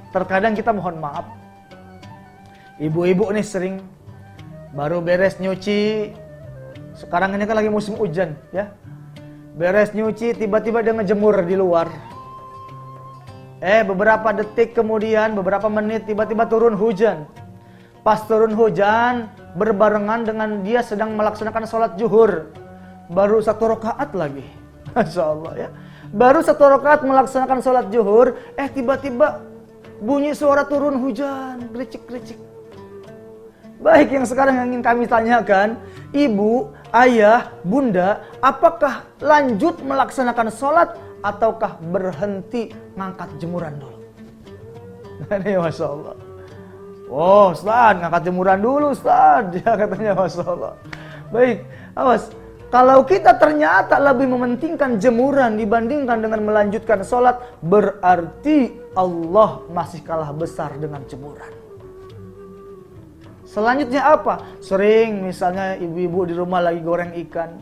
Terkadang kita mohon maaf, ibu-ibu nih sering baru beres nyuci. Sekarang ini kan lagi musim hujan, ya. Beres nyuci, tiba-tiba dia ngejemur di luar. Beberapa detik kemudian, beberapa menit, tiba-tiba turun hujan. Pas turun hujan, berbarengan dengan dia sedang melaksanakan sholat zuhur. Baru 1 rakaat lagi. Masya Allah, ya. Baru 1 rakaat melaksanakan sholat zuhur, tiba-tiba bunyi suara turun hujan, gericik-gericik. Baik, yang sekarang yang ingin kami tanyakan, ibu, ayah, bunda, apakah lanjut melaksanakan sholat ataukah berhenti ngangkat jemuran dulu? Ini Masya Allah. Oh Ustaz, ngangkat jemuran dulu Ustaz, dia katanya, Masya Allah. Baik, awas. Kalau kita ternyata lebih mementingkan jemuran dibandingkan dengan melanjutkan sholat, berarti Allah masih kalah besar dengan jemuran. Selanjutnya apa? Sering misalnya ibu-ibu di rumah lagi goreng ikan,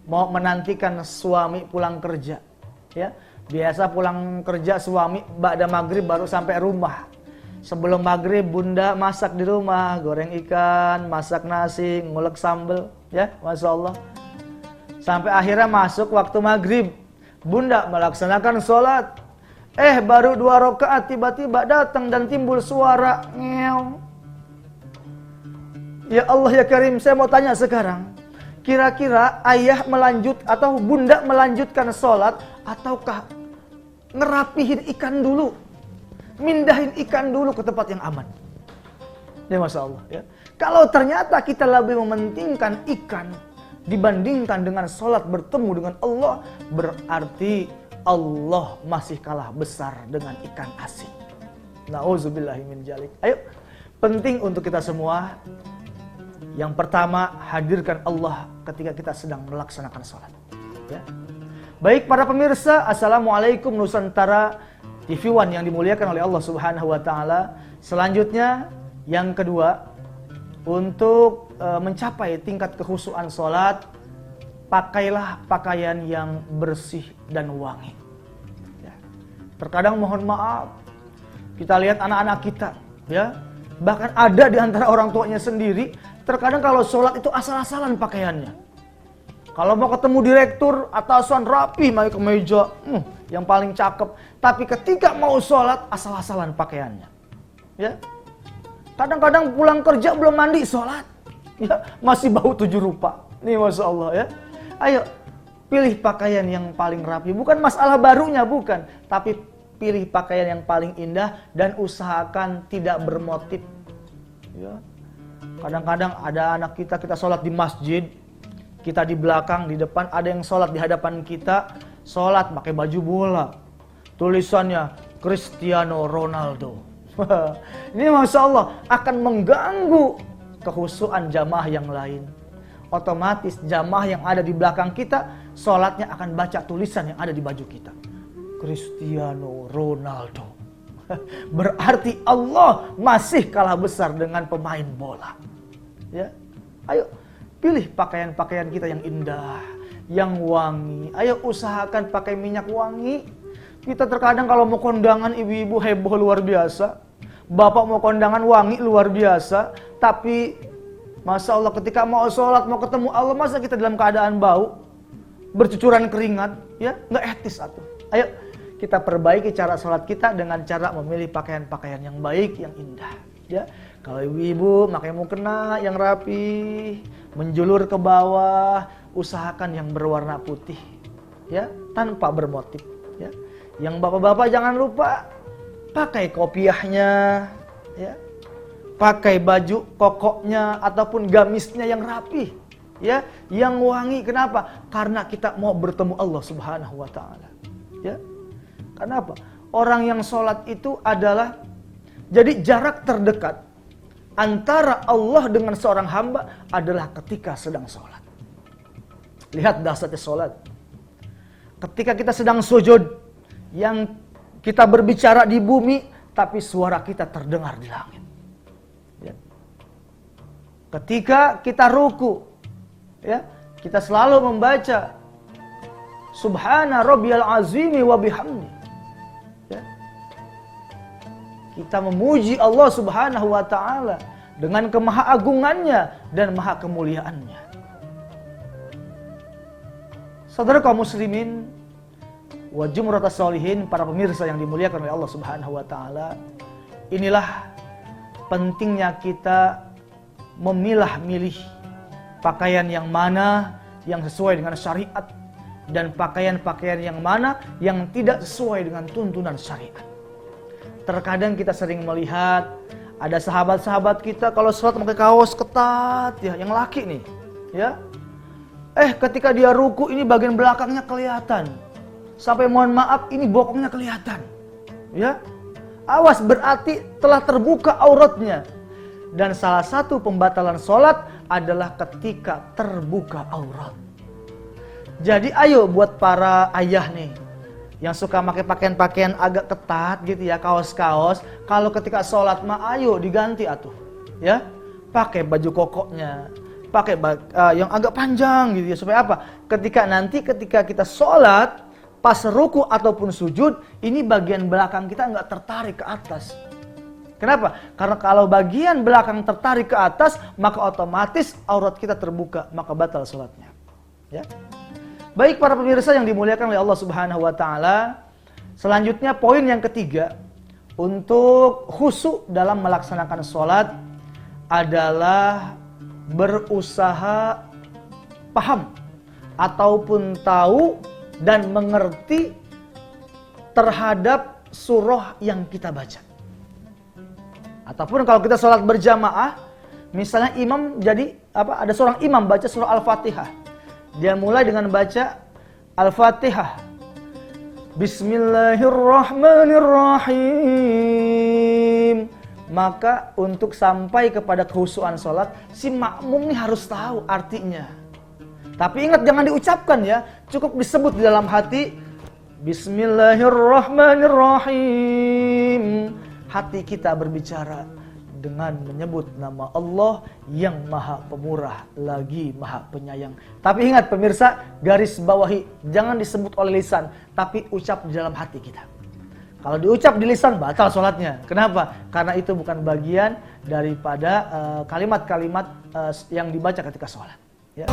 mau menantikan suami pulang kerja, ya. Biasa pulang kerja suami ba'da maghrib baru sampai rumah. Sebelum maghrib bunda masak di rumah, goreng ikan, masak nasi, ngulek sambal, ya, Masya Allah. Sampai akhirnya masuk waktu maghrib, bunda melaksanakan sholat. Baru 2 rakaat tiba-tiba datang dan timbul suara ngeong. Ya Allah ya Karim, saya mau tanya sekarang, kira-kira ayah melanjut atau bunda melanjutkan sholat ataukah ngerapihin ikan dulu, mindahin ikan dulu ke tempat yang aman? Ya Masya Allah, ya. Kalau ternyata kita lebih mementingkan ikan dibandingkan dengan sholat bertemu dengan Allah, berarti Allah masih kalah besar dengan ikan asin. Nauzubillahi min dzalik. Ayo, penting untuk kita semua. Yang pertama, hadirkan Allah ketika kita sedang melaksanakan sholat, ya. Baik para pemirsa, Assalamualaikum Nusantara TV One yang dimuliakan oleh Allah Subhanahu wa Ta'ala. Selanjutnya, yang kedua, untuk mencapai tingkat kekhusyuan sholat, pakailah pakaian yang bersih dan wangi, ya. Terkadang mohon maaf, kita lihat anak-anak kita, ya, bahkan ada di antara orang tuanya sendiri, terkadang kalau sholat itu asal-asalan pakaiannya. Kalau mau ketemu direktur, atasan rapi, pakai kemeja, yang paling cakep. Tapi ketika mau sholat, asal-asalan pakaiannya, ya. Kadang-kadang pulang kerja belum mandi, sholat, ya, masih bau 7 rupa. Nih Masya Allah, ya. Ayo, pilih pakaian yang paling rapi. Bukan masalah barunya, bukan. Tapi pilih pakaian yang paling indah dan usahakan tidak bermotif, ya. Kadang-kadang ada anak kita sholat di masjid, kita di belakang, di depan, ada yang sholat di hadapan kita, sholat pakai baju bola, tulisannya Cristiano Ronaldo. Ini Masya Allah akan mengganggu kekhusyuan jamaah yang lain. Otomatis jamaah yang ada di belakang kita, sholatnya akan baca tulisan yang ada di baju kita, Cristiano Ronaldo. Berarti Allah masih kalah besar dengan pemain bola, ya. Ayo, pilih pakaian-pakaian kita yang indah, yang wangi. Ayo usahakan pakai minyak wangi. Kita terkadang kalau mau kondangan ibu-ibu heboh luar biasa, bapak mau kondangan wangi luar biasa, tapi Masya Allah ketika mau sholat, mau ketemu Allah, masa kita dalam keadaan bau, bercucuran keringat, ya, nggak etis atuh. Ayo kita perbaiki cara sholat kita dengan cara memilih pakaian-pakaian yang baik, yang indah, ya. Kalau ibu-ibu pakai mukena yang rapi, menjulur ke bawah, usahakan yang berwarna putih, ya, tanpa bermotif, ya. Yang bapak-bapak jangan lupa pakai kopiahnya, ya, pakai baju kokoknya ataupun gamisnya yang rapi, ya, yang wangi. Kenapa? Karena kita mau bertemu Allah Subhanahu wa Ta'ala, ya. Kenapa? Orang yang sholat itu adalah, jadi jarak terdekat antara Allah dengan seorang hamba adalah ketika sedang sholat. Lihat dahsyatnya sholat. Ketika kita sedang sujud, yang kita berbicara di bumi, tapi suara kita terdengar di langit, ya. Ketika kita ruku, ya, kita selalu membaca Subhana rabbiyal azimi wa bihamdi, ya. kita memuji Allah Subhanahu wa taala dengan kemahaagungannya dan maha kemuliaannya. Saudara kaum muslimin wa jumratus sholihin, para pemirsa yang dimuliakan oleh Allah Subhanahu wa taala, inilah pentingnya kita memilah-milih pakaian yang mana yang sesuai dengan syariat dan pakaian-pakaian yang mana yang tidak sesuai dengan tuntunan syariat. Terkadang kita sering melihat ada sahabat-sahabat kita kalau sholat pakai kaos ketat ya, yang laki nih, ya. Ketika dia ruku ini bagian belakangnya kelihatan. Sampai mohon maaf ini bokongnya kelihatan. Ya. Awas, berarti telah terbuka auratnya. Dan salah satu pembatalan sholat adalah ketika terbuka aurat. Jadi ayo buat para ayah nih yang suka pakai pakaian-pakaian agak ketat gitu ya, kaos-kaos, kalau ketika sholat mah ayo diganti atuh. Ya. Pakai baju kokoknya, pakai yang agak panjang gitu ya, supaya apa? Ketika kita sholat, pas ruku ataupun sujud, ini bagian belakang kita nggak tertarik ke atas. Kenapa? Karena kalau bagian belakang tertarik ke atas, maka otomatis aurat kita terbuka, maka batal sholatnya. Ya. Baik para pemirsa yang dimuliakan oleh Allah Subhanahu wa taala, selanjutnya poin yang ketiga untuk khusyuk dalam melaksanakan sholat adalah berusaha paham ataupun tahu dan mengerti terhadap surah yang kita baca. Ataupun kalau kita sholat berjamaah, misalnya imam ada seorang imam baca surah Al-Fatihah. Dia mulai dengan baca Al-Fatihah. Bismillahirrahmanirrahim. Maka untuk sampai kepada kekhusyuan sholat, si makmum ini harus tahu artinya. Tapi ingat jangan diucapkan ya, cukup disebut di dalam hati. Bismillahirrahmanirrahim. Hati kita berbicara dengan menyebut nama Allah yang maha pemurah lagi maha penyayang. Tapi ingat pemirsa, garis bawahi, jangan disebut oleh lisan, tapi ucap di dalam hati kita. Kalau diucap di lisan, batal sholatnya. Kenapa? Karena itu bukan bagian daripada kalimat-kalimat yang dibaca ketika sholat. Ya.